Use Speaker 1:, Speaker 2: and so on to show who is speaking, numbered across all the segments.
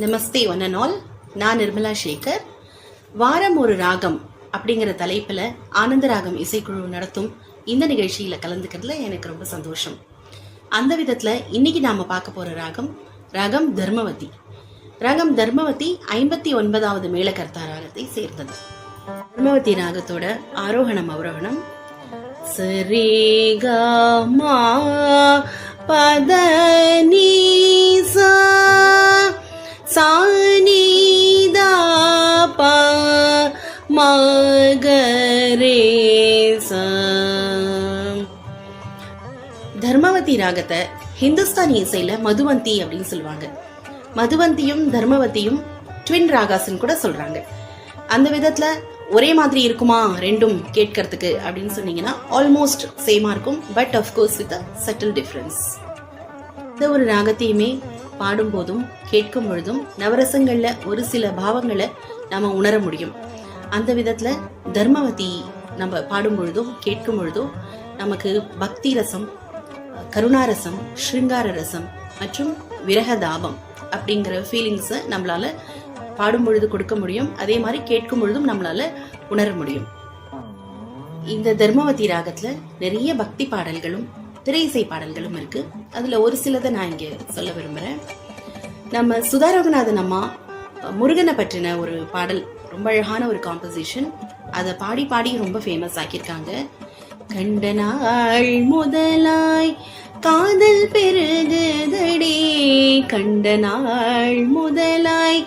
Speaker 1: Namaste one and all. நான் நிர்மலா சேகர். வாரம் ஒரு ராகம் அப்படிங்கிற தலைப்பில் ஆனந்த ராகம் இசைக்குழு நடத்தும் இந்த நிகழ்ச்சியில் கலந்துக்கிறதுல எனக்கு ரொம்ப சந்தோஷம். அந்த விதத்தில் இன்னைக்கு நாம் பார்க்க போகிற ராகம் தர்மவதி. ராகம் தர்மவதி 59வது மேளகர்த்தா ராகத்தை சேர்ந்தது. தர்மவதி ராகத்தோட ஆரோகணம் அவரோகணம் சரிகமா பதனீசா சானிதா ப மகரேசா. தர்மவதி ராகத்தை ஹிந்துஸ்தானி இசையில மதுவந்தி அப்படின்னு சொல்லுவாங்க. மதுவந்தியும் தர்மவதியும் ட்வின் ராகாஸ்ன்னு கூட சொல்றாங்க. அந்த விதத்துல ஒரே மாதிரி இருக்குமா ரெண்டும் கேட்கறதுக்கு அப்படின்னு சொன்னீங்கன்னா ஆல்மோஸ்ட் சேமா இருக்கும். But of course with subtle difference. இந்த ஒரு ராகத்தையுமே பாடும் போதும் கேட்கும் பொழுதும் நவரசங்கள்ல ஒரு சில பாவங்களை நாம உணர முடியும். அந்த விதத்துல தர்மவதி நம்ம பாடும் பொழுதும் கேட்கும் பொழுதும் நமக்கு பக்தி ரசம், கருணாரசம், ஸ்ருங்கார ரசம் மற்றும் விரகதாபம் அப்படிங்கிற ஃபீலிங்ஸை நம்மளால பாடும் பொழுது கொடுக்க முடியும். அதே மாதிரி கேட்கும் பொழுதும் நம்மளால உணர முடியும். இந்த தர்மவதி ராகத்துல நிறைய பக்தி பாடல்களும் திரை இசை பாடல்களும் இருக்கு. அதுல ஒரு சிலதை நான் இங்க சொல்ல விரும்புறேன். நம்ம சுதா ரகுநாதன் அம்மா முருகனை பற்றின ஒரு பாடல், ரொம்ப அழகான ஒரு காம்போசிஷன். அதை பாடி பாடி ரொம்ப ஃபேமஸ் ஆக்கியிருக்காங்க. கண்ட நாள் முதலாய் காதல் பெருகுதடே, கண்ட நாள் முதலாய்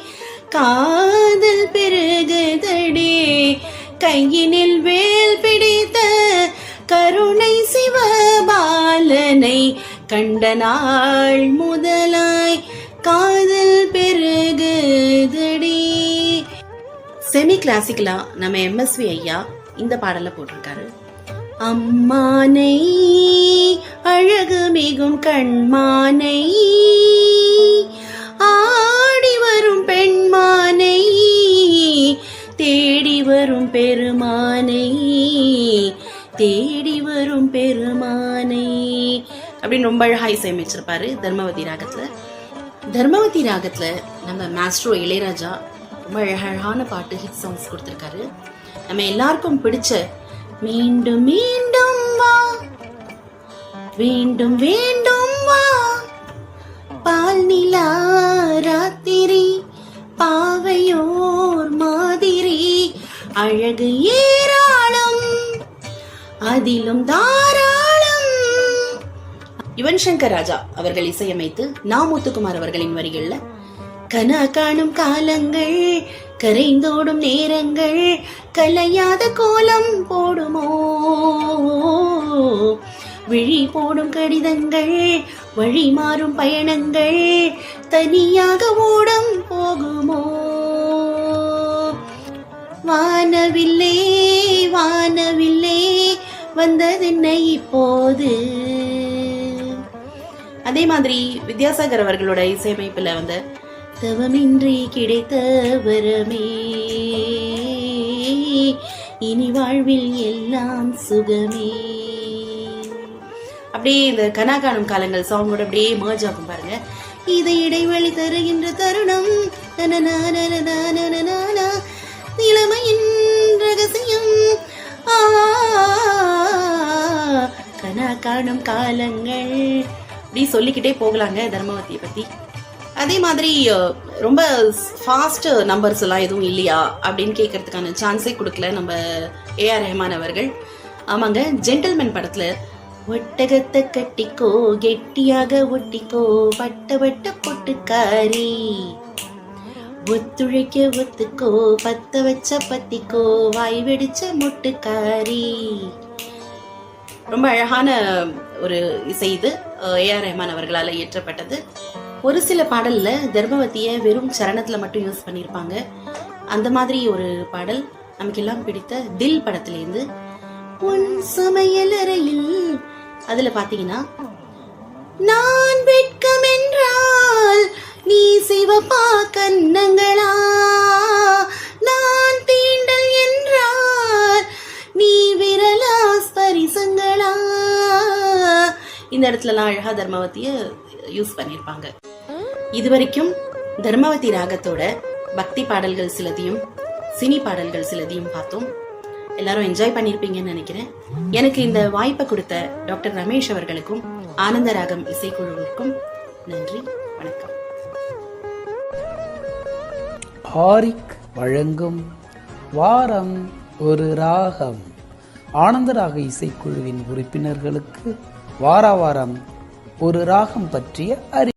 Speaker 1: காதல் பெருகுதடே, கையினில் வேல் பிடித்த கருணை சிவபாலனை கண்ட நாள் முதலாய் காதல் பெருகுதடே. செமி கிளாசிக்கலா நம்ம MSV ஐயா இந்த பாடலை போட்டிருக்காரு. அம்மானை அழகு மிகும் கண்மானை, ஆடி வரும் பெண்மானை, தேடி வரும் பெருமானை, தேடி வரும் பெருமானை அப்படின்னு ரொம்ப அழகா இசையமைச்சிருப்பாரு தர்மவதி ராகத்துல. தர்மவதி ராகத்துல நம்ம மாஸ்ட்ரோ இளையராஜா ரொம்ப அழகான பாட்டு, ஹிட் சாங்ஸ் கொடுத்திருக்காரு. நம்ம எல்லாருக்கும் பிடிச்ச மீண்டும் மீண்டும் வா, வேண்டும் வேண்டும் வா, பால் நிலா ராத்திரி, பாவையோர் மாதிரி, அழகு ஏராளம் அதிலும் தாராளம். யுவன் சங்கர் ராஜா அவர்கள் இசையமைத்து முத்துக்குமார் அவர்களின் வரிகள்ல கனா காணும் காலங்கள், கரைந்தோடும் நேரங்கள், கலையாத கோலம் போடுமோ, விழி போடும் கடிதங்கள், வழி மாறும் பயணங்கள், தனியாக ஓடம் போகுமோ, வானவில்லே வானவில்லே வந்ததென்னை இப்போது. அதே மாதிரி வித்யாசாகர் அவர்களோட இசையமைப்புல வந்த தவமின்றி கிடைத்த வரமே, இனி வாழ்வில் எல்லாம் சுகமே, அப்படியே இந்த கனா காணும் காலங்கள் சாங்கோட அப்படியே மர்ஜ் ஆகும் பாருங்க. இதை இடைவெளி தருகின்ற தருணம், நிலைமையின் ரகசியம், கனா காணும் காலங்கள் அப்படி சொல்லிக்கிட்டே போகலாங்க தர்மவதியை பத்தி. அதே மாதிரி ரொம்ப ஃபாஸ்ட் நம்பர்ஸ் எல்லாம் எதுவும் இல்லையா அப்படின்னு கேட்கறதுக்கான சான்ஸே கொடுக்கல நம்ம AR ரஹ்மான் அவர்கள். ஆமாங்க, ஜென்டில்மேன் படத்துல ஒட்டகத்தை கட்டிக்கோ கெட்டியாக ஒட்டிக்கோ பட்ட வட்ட பொட்டுக்காரி, ஒத்துழைக்க ஒத்துக்கோ பத்த வச்ச பத்திக்கோ வாய் வெடிச்ச மொட்டுக்காரி. ரொம்ப அழகான ஒரு இசை இது. AR ரஹ்மான் அவர்களால் இயற்றப்பட்டது. ஒரு சில பாடல்ல தர்மவதியை வெறும் சரணத்துல மட்டும் யூஸ் பண்ணியிருப்பாங்க. அந்த மாதிரி ஒரு பாடல் நமக்கு எல்லாம் பிடித்த தில் படத்திலேருந்து உன் சமையலறையில், அதுல பாத்தீங்கன்னா நான் வெட்கம் என்றால் நீ சிவப்பா கன்னங்களா, நான் தீண்டல் என்றால் நீ விரலா ஸ்பரிசங்களா, இந்த இடத்துலலாம் அழகா தர்மவதியை யூஸ் பண்ணியிருப்பாங்க. இதுவரைக்கும் தர்மவதி ராகத்தோட பக்தி பாடல்கள் சிலதையும் சினி பாடல்கள் சிலதையும் பார்த்தோம். எல்லாரும் என்ஜாய் பண்ணியிருப்பீங்கன்னு நினைக்கிறேன். எனக்கு இந்த வாய்ப்பை கொடுத்த டாக்டர் ரமேஷ் அவர்களுக்கும் ஆனந்தராகம் இசைக்குழுவிற்கும் நன்றி, வணக்கம்.
Speaker 2: ஆரிக் வழங்கும் வாரம் ஒரு ராகம். ஆனந்தராக இசைக்குழுவின் உறுப்பினர்களுக்கு வாரம் ஒரு ராகம் பற்றிய அறிவு.